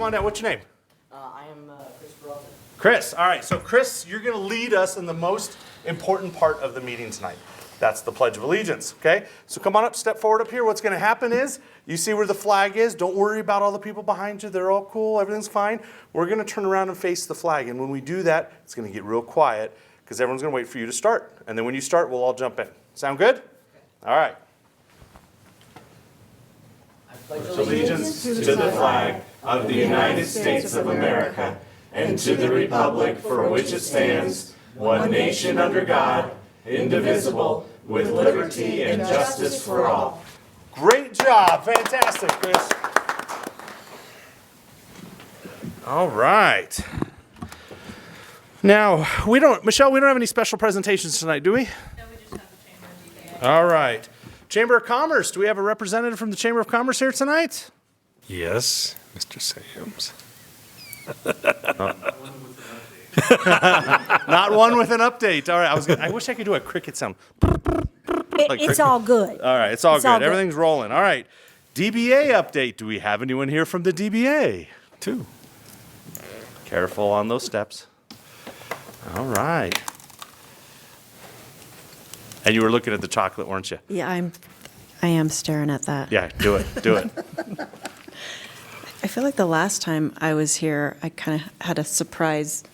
on down. What's your name? I am Chris Burlton. Chris. All right. So, Chris, you're going to lead us in the most important part of the meeting tonight. That's the Pledge of Allegiance, okay? So come on up, step forward up here. What's going to happen is, you see where the flag is. Don't worry about all the people behind you. They're all cool. Everything's fine. We're going to turn around and face the flag. And when we do that, it's going to get real quiet because everyone's going to wait for you to start. And then when you start, we'll all jump in. Sound good? Okay. All right. I pledge allegiance to the flag of the United States of America and to the republic for which it stands, one nation under God, indivisible, with liberty and justice for all. Great job. Fantastic, Chris. All right. Now, Michelle, we don't have any special presentations tonight, do we? No, we just have the Chamber of DBA. All right. Chamber of Commerce. Do we have a representative from the Chamber of Commerce here tonight? Yes, Mr. Sams. Not one with an update. All right. I wish I could do a cricket sound. It's all good. All right. It's all good. all good. Everything's rolling. All right. DBA update. Do we have anyone here from the DBA? 2. Careful on those steps. All right. And you were looking at the chocolate, weren't you? Yeah, I am staring at that. Yeah, do it. Do it. I feel like the last time I was here, I kind of had a surprise.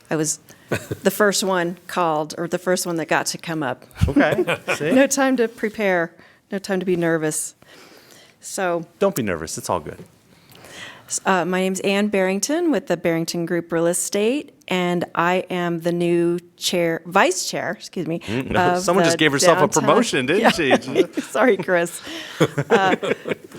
I was the first one called, or the first one that got to come up. Okay. See? No time to prepare, no time to be nervous. So Don't be nervous. It's all good. my name's Ann Barrington with the Barrington Group Real Estate, and I am the new vice chair, of Someone just the gave herself downtown- a promotion, didn't she? Sorry, Chris.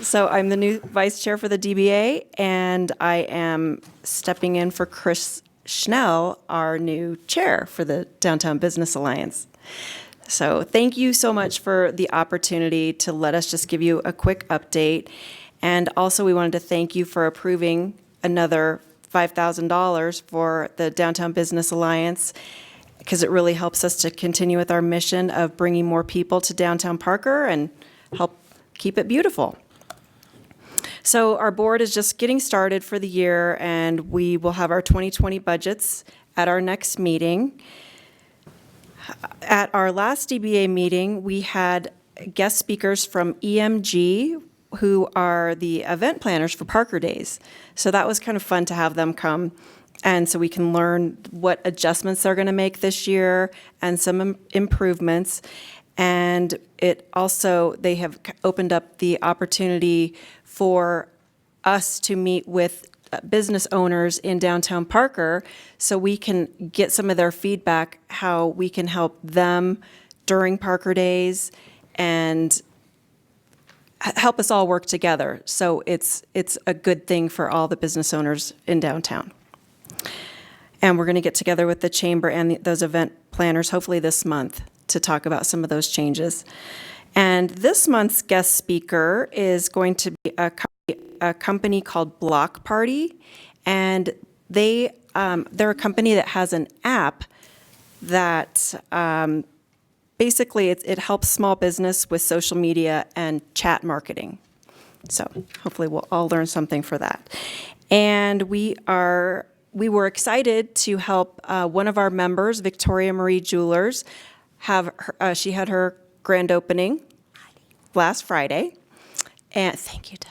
So I'm the new vice chair for the DBA, and I am stepping in for Chris Schnell, our new chair for the Downtown Business Alliance. So thank you so much for the opportunity to let us just give you a quick update. And also, we wanted to thank you for approving another $5,000 for the Downtown Business Alliance, because it really helps us to continue with our mission of bringing more people to downtown Parker and help keep it beautiful. So our board is just getting started for the year, and we will have our 2020 budgets at our next meeting. At our last DBA meeting, we had guest speakers from EMG, who are the event planners for Parker Days. So that was kind of fun to have them come, and so we can learn what adjustments they're going to make this year and some improvements. And it also, they have opened up the opportunity for us to meet with business owners in downtown Parker so we can get some of their feedback, how we can help them during Parker Days and help us all work together. So it's a good thing for all the business owners in downtown. And we're going to get together with the chamber and those event planners hopefully this month to talk about some of those changes. And this month's guest speaker is going to be a company called Block Party, and they're a company that has an app that basically it helps small business with social media and chat marketing. So hopefully we'll all learn something for that. And we were excited to help one of our members, Victoria Marie Jewelers, she had her grand opening last Friday. And thank you, Debbie.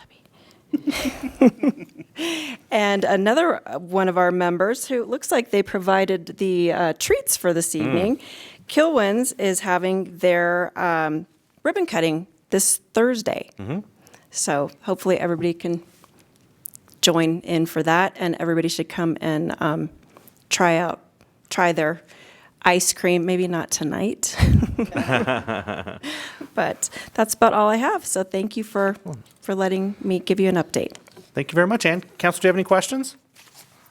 And another one of our members, who looks like they provided the treats for this evening, Kilwins, is having their ribbon cutting this Thursday. Mm-hmm. So hopefully everybody can join in for that, and everybody should come and try their ice cream, maybe not tonight. But that's about all I have. So thank you for letting me give you an update. Thank you very much, Ann. Council, do you have any questions?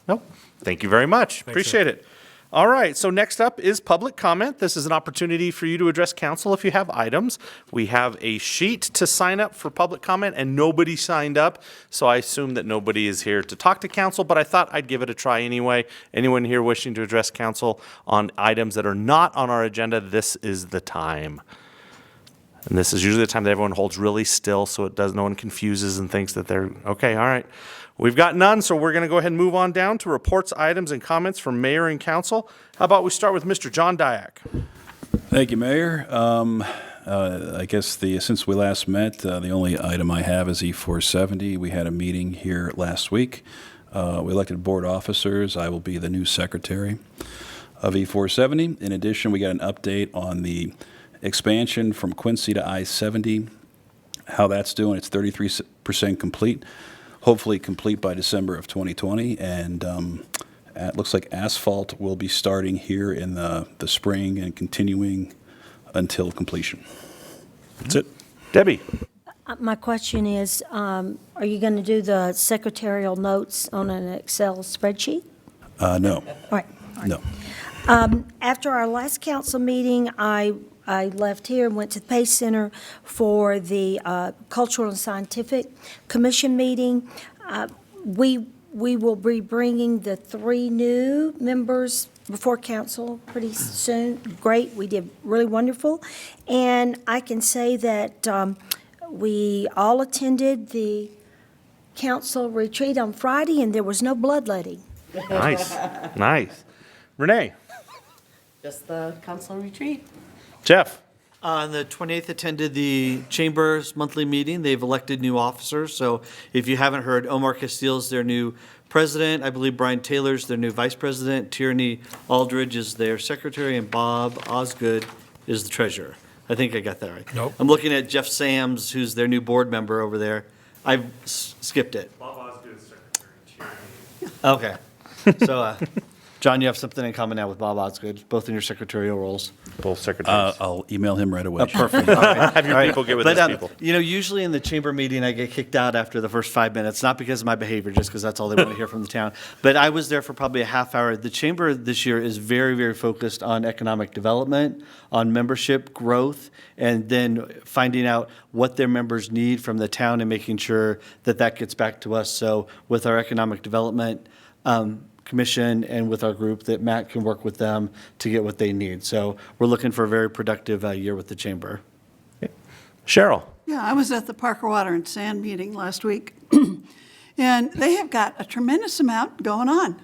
No? Thank you very much. Appreciate it. All right, so next up is public comment. This is an opportunity for you to address council if you have items. We have a sheet to sign up for public comment, and nobody signed up, so I assume that nobody is here to talk to council, but I thought I'd give it a try anyway. Anyone here wishing to address council on items that are not on our agenda, this is the time. And this is usually the time that everyone holds really still so no one confuses and thinks that they're, okay, all right. We've got none, so we're going to go ahead and move on down to reports, items, and comments from mayor and council. How about we start with Mr. John Dyack? Thank you, Mayor. I guess since we last met, the only item I have is E470. We had a meeting here last week. We elected board officers. I will be the new secretary of E470. In addition, we got an update on the expansion from Quincy to I-70, how that's doing. It's 33% complete, hopefully complete by December of 2020. And it looks like asphalt will be starting here in the spring and continuing until completion. That's it. Debbie? My question is, are you going to do the secretarial notes on an Excel spreadsheet? No, All right. no. After our last council meeting, I left here and went to the Pace Center for the Cultural and Scientific Commission meeting. We will be bringing the 3 new members before council pretty soon. Great, we did really wonderful. And I can say that we all attended the council retreat on Friday, and there was no bloodletting. Nice, nice. Renee? Just the council retreat. Jeff? On the 28th, attended the Chamber's monthly meeting. They've elected new officers. So if you haven't heard, Omar Castile's their new president. I believe Brian Taylor's their new vice president. Tierney Aldridge is their secretary, and Bob Osgood is the treasurer. I think I got that right. Nope. I'm looking at Jeff Sams, who's their new board member over there. I've skipped it. Bob Osgood is secretary. Okay. So, John, you have something in common now with Bob Osgood, both in your secretarial roles. Both secretaries. I'll email him right away. Perfect. All right. Have your All right. people get with But, those people. You know, usually in the chamber meeting, I get kicked out after the first 5 minutes, not because of my behavior, just because that's all they want to hear from the town. But I was there for probably a half hour. The chamber this year is very, very focused on economic development, on membership growth, and then finding out what their members need from the town and making sure that that gets back to us. So with our economic development commission and with our group, that Matt can work with them to get what they need. So we're looking for a very productive year with the chamber. Cheryl? Yeah, I was at the Parker Water and Sand meeting last week, and they have got a tremendous amount going on,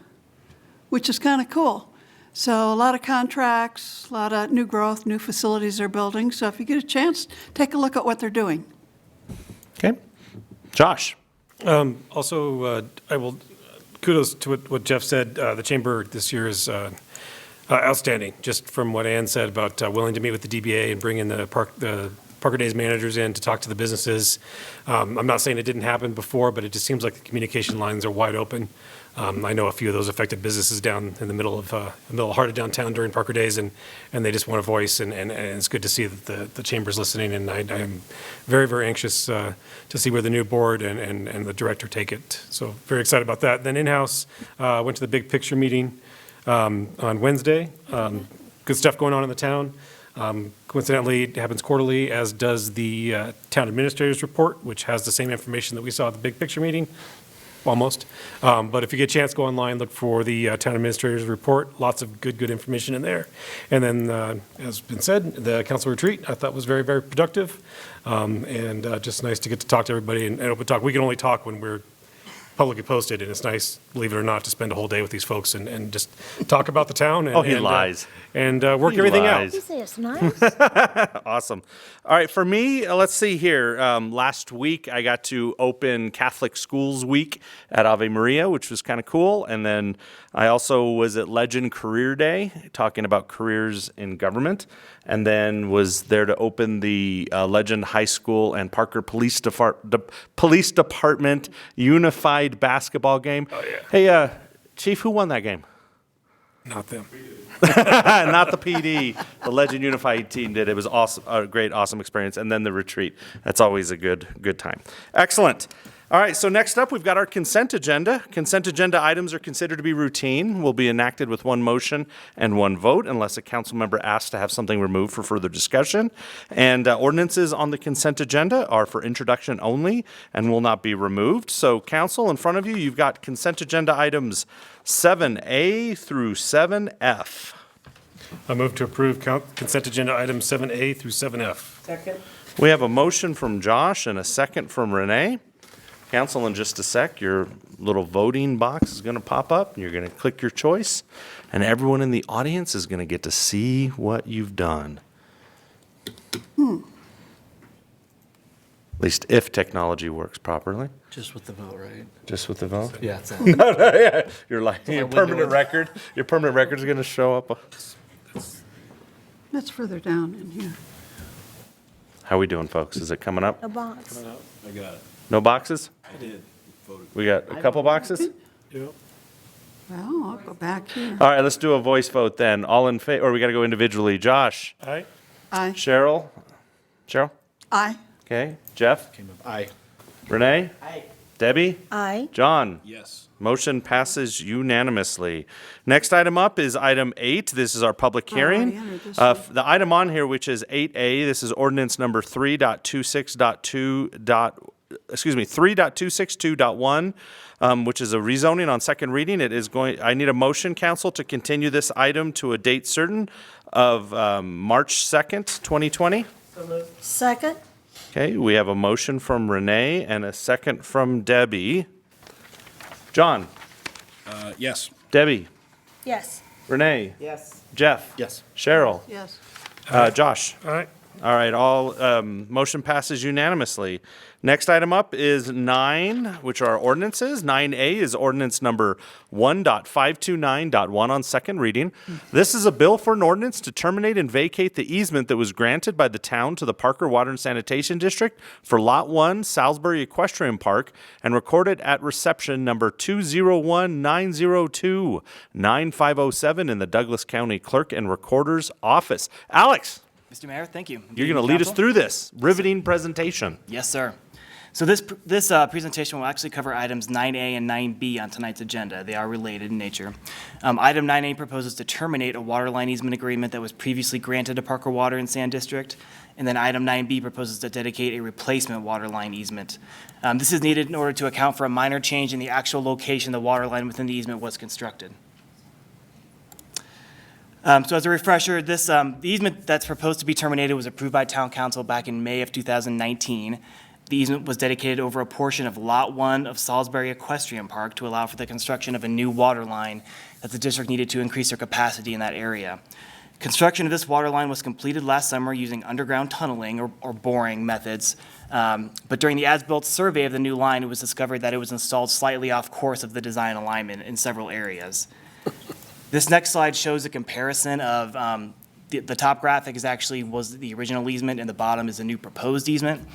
which is kind of cool. So a lot of contracts, a lot of new growth, new facilities they're building. So if you get a chance, take a look at what they're doing. Okay. Josh? Also, I will kudos to what Jeff said. The chamber this year is outstanding, just from what Ann said about willing to meet with the DBA and bring in the Parker Days managers in to talk to the businesses. I'm not saying it didn't happen before, but it just seems like the communication lines are wide open. I know a few of those affected businesses down in the middle of heart of downtown during Parker Days, and they just want a voice, and it's good to see that the chamber's listening, and I am very, very anxious to see where the new board and the director take it. So very excited about that. Then in-house, went to the big picture meeting on Wednesday. Good stuff going on in the town. Coincidentally, it happens quarterly, as does the town administrator's report, which has the same information that we saw at the big picture meeting. Almost. But if you get a chance, go online, look for the town administrator's report. Lots of good information in there. And then, as been said, the council retreat I thought was very, very productive. And just nice to get to talk to everybody and open talk. We can only talk when we're publicly posted, and it's nice, believe it or not, to spend a whole day with these folks and just talk about the town. And, Oh, he lies. And work He everything lies. He says, nice. Awesome. All right, for me, let's see here. Last week, I got to open Catholic Schools Week at Ave Maria, which was kind of cool. And then I also was at Legend Career Day, talking about careers in government. And then was there to open the Legend High School and Parker Police Department unified basketball game. Oh, yeah. Hey, Chief, who won that game? Not them. Not the PD. The Legend Unified team did. It was awesome, a great, awesome experience. And then the retreat. That's always a good time. Excellent. All right, so next up, we've got our consent agenda. Consent agenda items are considered to be routine, will be enacted with one motion and one vote, unless a council member asks to have something removed for further discussion. And ordinances on the consent agenda are for introduction only and will not be removed. So council, in front of you, you've got consent agenda items 7A through 7F. I move to approve consent agenda items 7A through 7F. Second. We have a motion from Josh and a second from Renee. Council, in just a sec, your little voting box is going to pop up, and you're going to click your choice, and everyone in the audience is going to get to see what you've done. At least if technology works properly. Just with the vote, right? Just with the vote? Yeah, it's that. Yeah. Your window permanent is- record. Your permanent record is going to show up. That's further down in here. How we doing, folks? Is it coming up? A box. I got it. No boxes? I did. Voted. We got a couple boxes? Well, I'll go back here. All right, let's do a voice vote then. All in favor, or we got to go individually. Josh? Aye. Aye. Cheryl? Cheryl? Aye. Okay. Jeff? Aye. Renee? Aye. Debbie? Aye. John? Yes. Motion passes unanimously. Next item up is item 8. This is our public I already hearing. entered this one. The item on here, which is 8A, this is ordinance number 3.262.1, which is a rezoning on second reading. I need a motion, council, to continue this item to a date certain of March 2nd, 2020. Second? Okay, we have a motion from Renee and a second from Debbie. John? Yes. Debbie? Yes. Renee? Yes. Jeff? Yes. Cheryl? Yes. Josh? All right. All right, motion passes unanimously. Next item up is 9, which are ordinances. 9A is ordinance number 1.529.1 on second reading. This is a bill for an ordinance to terminate and vacate the easement that was granted by the town to the Parker Water and Sanitation District for Lot 1, Salisbury Equestrian Park, and recorded at reception number 201-902-9507 in the Douglas County Clerk and Recorder's Office. Alex, Mr. Mayor, thank you. you're going to lead us through this riveting presentation. Yes, sir. So this presentation will actually cover items 9A and 9B on tonight's agenda. They are related in nature. Item 9A proposes to terminate a water line easement agreement that was previously granted to Parker Water and Sand District. And then item 9B proposes to dedicate a replacement water line easement. This is needed in order to account for a minor change in the actual location the water line within the easement was constructed. So as a refresher, the easement that's proposed to be terminated was approved by Town Council back in May of 2019. The easement was dedicated over a portion of Lot 1 of Salisbury Equestrian Park to allow for the construction of a new water line that the district needed to increase their capacity in that area. Construction of this water line was completed last summer using underground tunneling or boring methods. But during the as-built survey of the new line, it was discovered that it was installed slightly off course of the design alignment in several areas. This next slide shows a comparison of the top graphic was the original easement, and the bottom is the new proposed easement.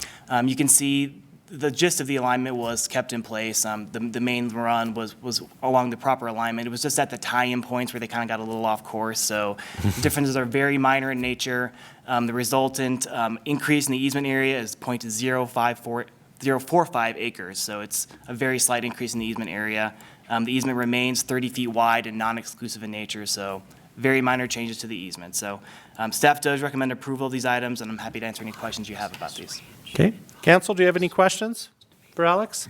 You can see the gist of the alignment was kept in place. The main run was along the proper alignment. It was just at the tie-in points where they kind of got a little off course. So the differences are very minor in nature. The resultant increase in the easement area is 0.045 acres. So it's a very slight increase in the easement area. The easement remains 30 feet wide and non-exclusive in nature, so very minor changes to the easement. So staff does recommend approval of these items, and I'm happy to answer any questions you have about these. Okay. Council, do you have any questions for Alex?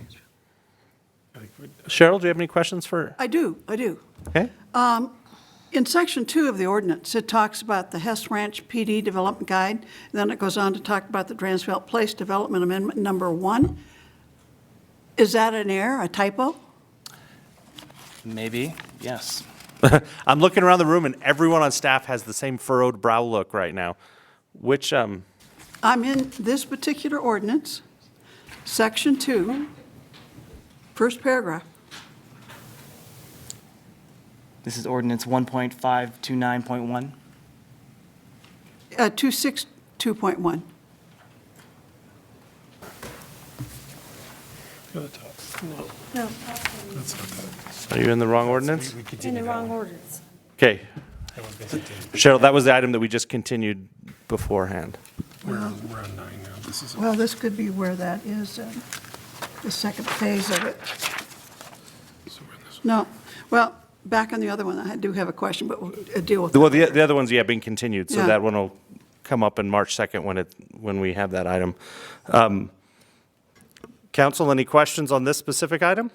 Cheryl, do you have any questions for? I do. Okay. In section 2 of the ordinance, it talks about the Hess Ranch PD Development Guide, and then it goes on to talk about the Dransville Place Development Amendment number 1. Is that an error, a typo? Maybe, yes. I'm looking around the room, and everyone on staff has the same furrowed brow look right now. Which, I'm in this particular ordinance, section 2, first paragraph. This is ordinance 1.529.1. 262.1. No, are you in the wrong ordinance? In the wrong ordinance. Okay. Cheryl, that was the item that we just continued beforehand. We're on 9 now. This is. well, this could be where that is, the second phase of it. No, well, back on the other one, I do have a question, but we'll deal with Well, that. the other one's, being continued, so Yeah. that one will come up in March 2nd when we have that item. Council, any questions on this specific item?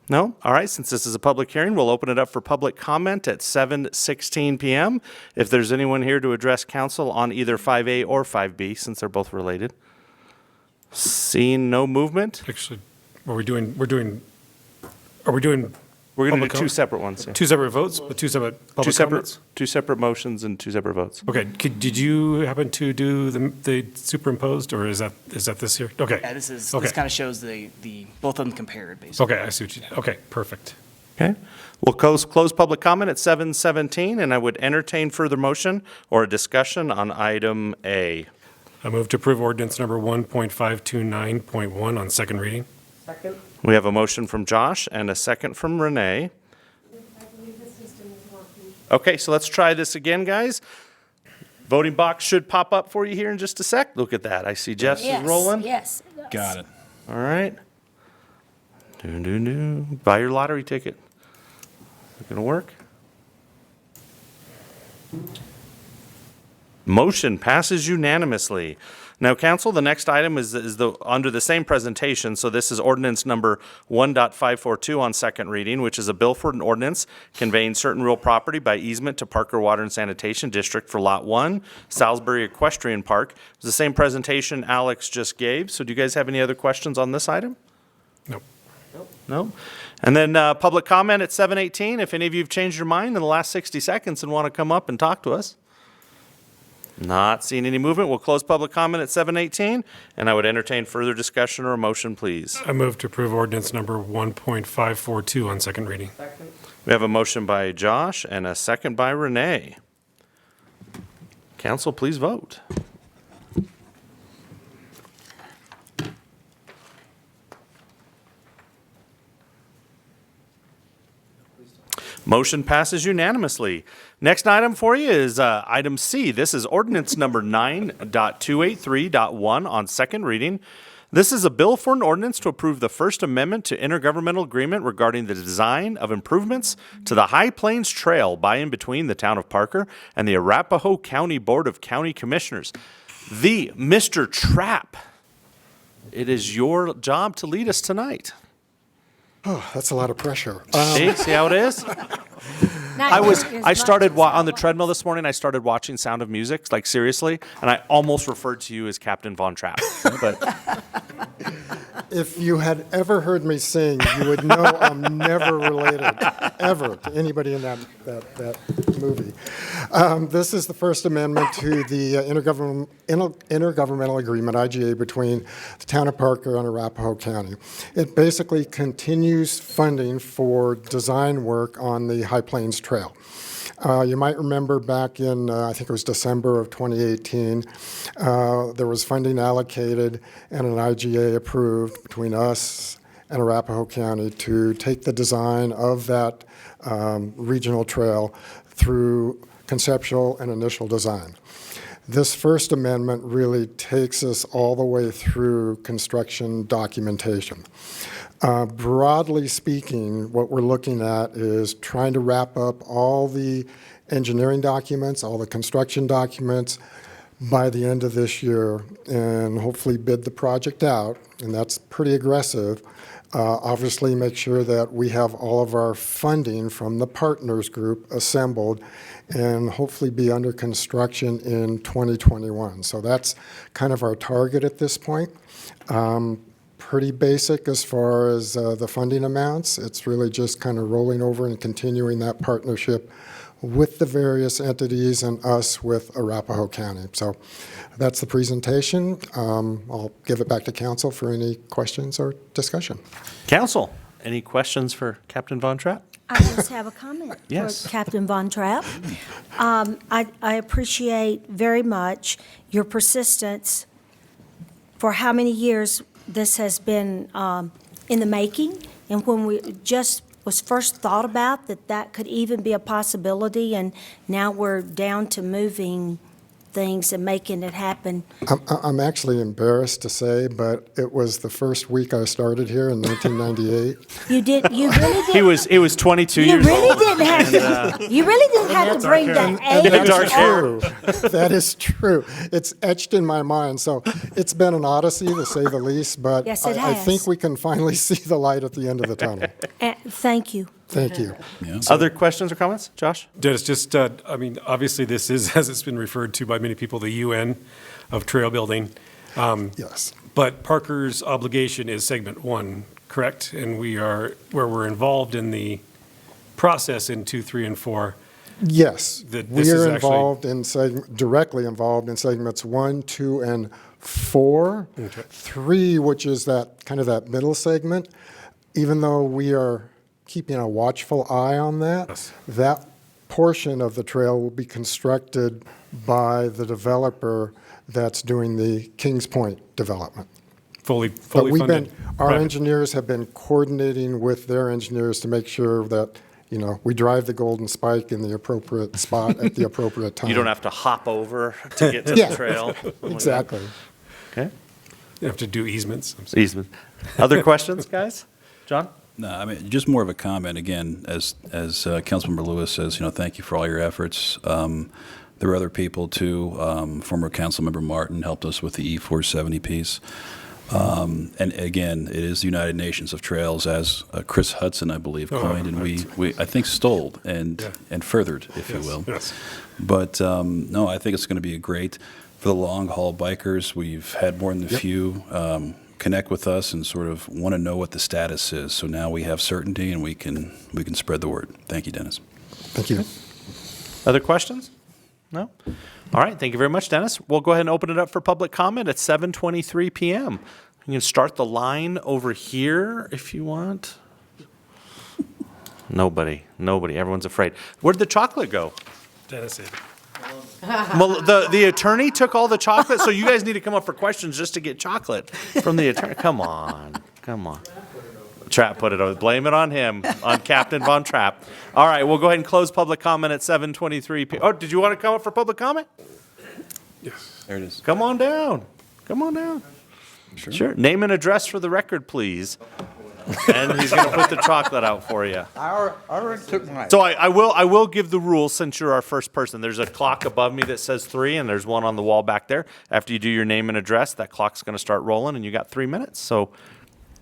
No? All right, since this is a public hearing, we'll open it up for public comment at 7:16 PM. If there's anyone here to address council on either 5A or 5B, since they're both related. Seeing no movement, Actually, are we doing we're going to Public do two comment? separate ones. Yeah. two separate votes, but two separate public comments? Two separate motions and two separate votes. Okay, did you happen to do the superimposed, or is that this here? Okay. Yeah, this Okay. kind of shows the both of them compared, basically. Okay, I see what you did. Okay, perfect. Okay. We'll close public comment at 7:17, and I would entertain further motion or a discussion on item A. I move to approve ordinance number 1.529.1 on second reading. Second? We have a motion from Josh and a second from Renee. Okay, so let's try this again, guys. Voting box should pop up for you here in just a sec. Look at that. I see Jeff's is rolling. Yes. Got it. All right. Buy your lottery ticket. Is it going to work? Motion passes unanimously. Now, council, the next item is under the same presentation. So this is ordinance number 1.542 on second reading, which is a bill for an ordinance conveying certain real property by easement to Parker Water and Sanitation District for Lot 1, Salisbury Equestrian Park. It's the same presentation Alex just gave. So do you guys have any other questions on this item? Nope. No? And then public comment at 7:18. If any of you have changed your mind in the last 60 seconds and want to come up and talk to us. Not seeing any movement, we'll close public comment at 7:18, and I would entertain further discussion or a motion, please. I move to approve ordinance number 1.542 on second reading. Second? We have a motion by Josh and a second by Renee. Council, please vote. Motion passes unanimously. Next item for you is item C. This is ordinance number 9.283.1 on second reading. This is a bill for an ordinance to approve the First Amendment to Intergovernmental Agreement regarding the design of improvements to the High Plains Trail by and between the town of Parker and the Arapahoe County Board of County Commissioners. The Mr. Trapp, it is your job to lead us tonight. Oh, that's a lot of pressure. See how it is? I started on the treadmill this morning. I started watching Sound of Music, like seriously, and I almost referred to you as Captain Von Trapp. But If you had ever heard me sing, you would know I'm never related, ever, to anybody in that movie. This is the First Amendment to the Intergovernmental Agreement, IGA, between the town of Parker and Arapahoe County. It basically continues funding for design work on the High Plains Trail. You might remember back in, I think it was December of 2018, there was funding allocated and an IGA approved between us and Arapahoe County to take the design of that regional trail through conceptual and initial design. This First Amendment really takes us all the way through construction documentation. Broadly speaking, what we're looking at is trying to wrap up all the engineering documents, all the construction documents by the end of this year and hopefully bid the project out, and that's pretty aggressive. Obviously, make sure that we have all of our funding from the partners group assembled and hopefully be under construction in 2021. So that's kind of our target at this point. Pretty basic as far as the funding amounts. It's really just kind of rolling over and continuing that partnership with the various entities and us with Arapahoe County. So that's the presentation. I'll give it back to council for any questions or discussion. council, any questions for Captain Von Trapp? I just have a comment Yes. for Captain Von Trapp. I appreciate very much your persistence for how many years this has been in the making, and when we just was first thought about that could even be a possibility, and now we're down to moving things and making it happen. I'm actually embarrassed to say, but it was the first week I started here in 1998. You really did. He was 22 You years really old. didn't have to. You really didn't have to bring the age That dark is hair. true. That is true. It's etched in my mind. So it's been an odyssey, to say the least, but Yes, it I has. think we can finally see the light at the end of the tunnel. Thank you. Thank you. Other questions or comments? Josh? Dennis, just, I mean, obviously, this is, as it's been referred to by many people, the UN of trail building. Yes. But Parker's obligation is segment 1, correct? And where we're involved in the process in 2, 3, and 4. Yes. That We this is are actually- involved directly involved in segments 1, 2, and 4. Okay. 3, which is that kind of that middle segment, even though we are keeping a watchful eye on that, Yes. that portion of the trail will be constructed by the developer that's doing the Kings Point development. Fully But funded. our private. engineers have been coordinating with their engineers to make sure that, we drive the golden spike in the appropriate spot at the appropriate time. You don't have to hop over to get to Yeah. the trail. Exactly. Okay. You have to do easements. I'm sorry. Easement. Other questions, guys? John? No, I mean, just more of a comment, again, as Councilmember Lewis says, thank you for all your efforts. There were other people too. Former Councilmember Martin helped us with the E470 piece. And again, it is the United Nations of Trails, as Chris Hudson, I believe, coined, and we I think, stole and furthered, if you will. Yes. But no, I think it's going to be great for the long-haul bikers. We've had more than a few connect with us and sort of want to know what the status is. So now we have certainty and we can spread the word. Thank you, Dennis. Thank you. Other questions? No? All right, thank you very much, Dennis. We'll go ahead and open it up for public comment at 7:23 p.m. You can start the line over here if you want. Nobody. Everyone's afraid. Where'd the chocolate go? Dennis said. Well, the attorney took all the chocolate, so you guys need to come up for questions just to get chocolate from the attorney. Come on. Trapp put it over. Blame it on him, on Captain Von Trapp. All right, we'll go ahead and close public comment at 7:23 p.m. Oh, did you want to come up for public comment? Yes. There it is. Come on down. Sure. Name and address for the record, please. And he's going to put the chocolate out for you. I already took mine. So I will give the rules since you're our first person. There's a clock above me that says 3, and there's one on the wall back there. After you do your name and address, that clock's going to start rolling, and you got 3 minutes. So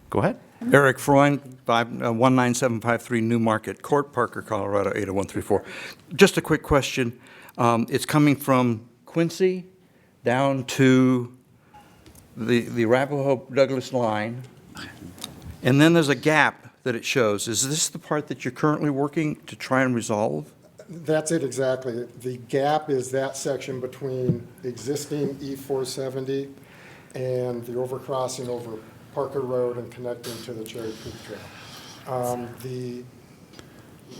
go ahead. Eric Freund, 19753 New Market Court, Parker, Colorado, 80134. Just a quick question. It's coming from Quincy down to the Arapahoe-Douglas line, and then there's a gap that it shows. Is this the part that you're currently working to try and resolve? That's it exactly. The gap is that section between existing E470 and the overcrossing over Parker Road and connecting to the Cherry Creek Trail. The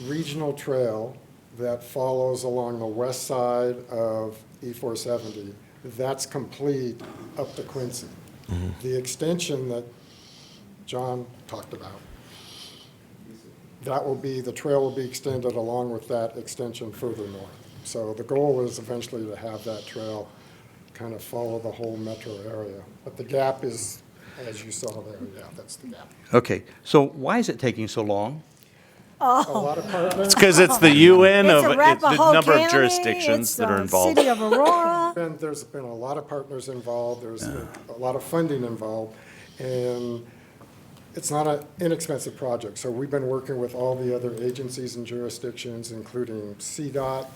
regional trail that follows along the west side of E470, that's complete up to Quincy. The extension that John talked about, the trail will be extended along with that extension further north. So the goal is eventually to have that trail kind of follow the whole metro area. But the gap is, as you saw there, that's the gap. Okay, so why is it taking so long? A lot of partners. It's because it's the UN It's of the Arapahoe number of County, jurisdictions it's that are the involved. City of Aurora. And there's been a lot of partners involved, there's a lot of funding involved, and it's not an inexpensive project. So we've been working with all the other agencies and jurisdictions, including CDOT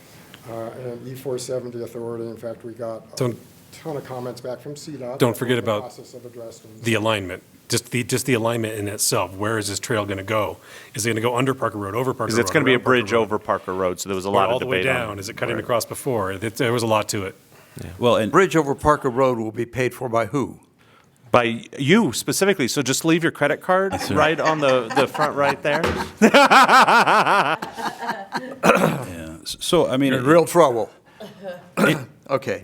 and E470 Authority. In fact, we got a Don't- ton of comments back from CDOT. Don't forget about Process of addressing. the alignment, just the alignment in itself. Where is this trail going to go? Is it going to go under Parker Road, over Parker Road? Because it's going to be a around Parker bridge Road? over Parker Road, so there was a Or lot all of the way debate down? on. Is it cutting across before? There was a lot to it. Well, and Bridge over Parker Road will be paid for by who? By you specifically, so just leave your credit card right on the front right there. yeah. So I mean, You're in real trouble. Okay.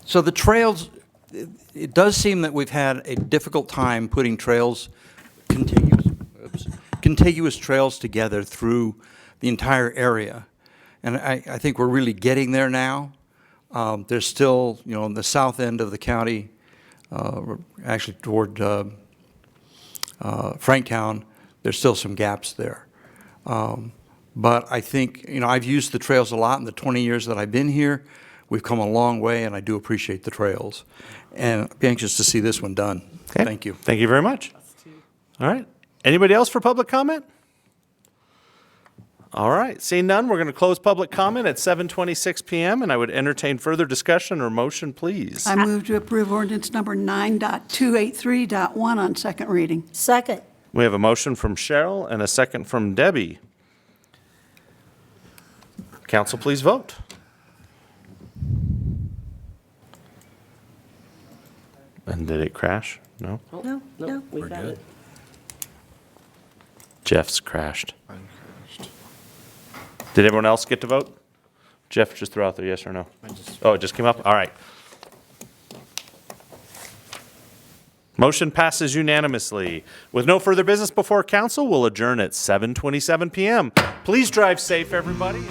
So the trails, it does seem that we've had a difficult time putting contiguous trails together through the entire area. and I think we're really getting there now. There's still, in the south end of the county, actually toward Franktown, there's still some gaps there. But I think, I've used the trails a lot in the 20 years that I've been here. We've come a long way, and I do appreciate the trails. And I'd be anxious to see this one done. Okay. Thank you. Thank you very much. All right. Anybody else for public comment? All right. Seeing none, we're going to close public comment at 7:26 p.m., and I would entertain further discussion or motion, please. I move to approve ordinance number 9.283.1 on second reading. Second. We have a motion from Cheryl and a second from Debbie. Council, please vote. And did it crash? No? No, no. We got it. Jeff's crashed. Did everyone else get to vote? Jeff, just throw out there yes or no. Oh, it just came up? All right. Motion passes unanimously. With no further business before council, we'll adjourn at 7:27 p.m. Please drive safe, everybody.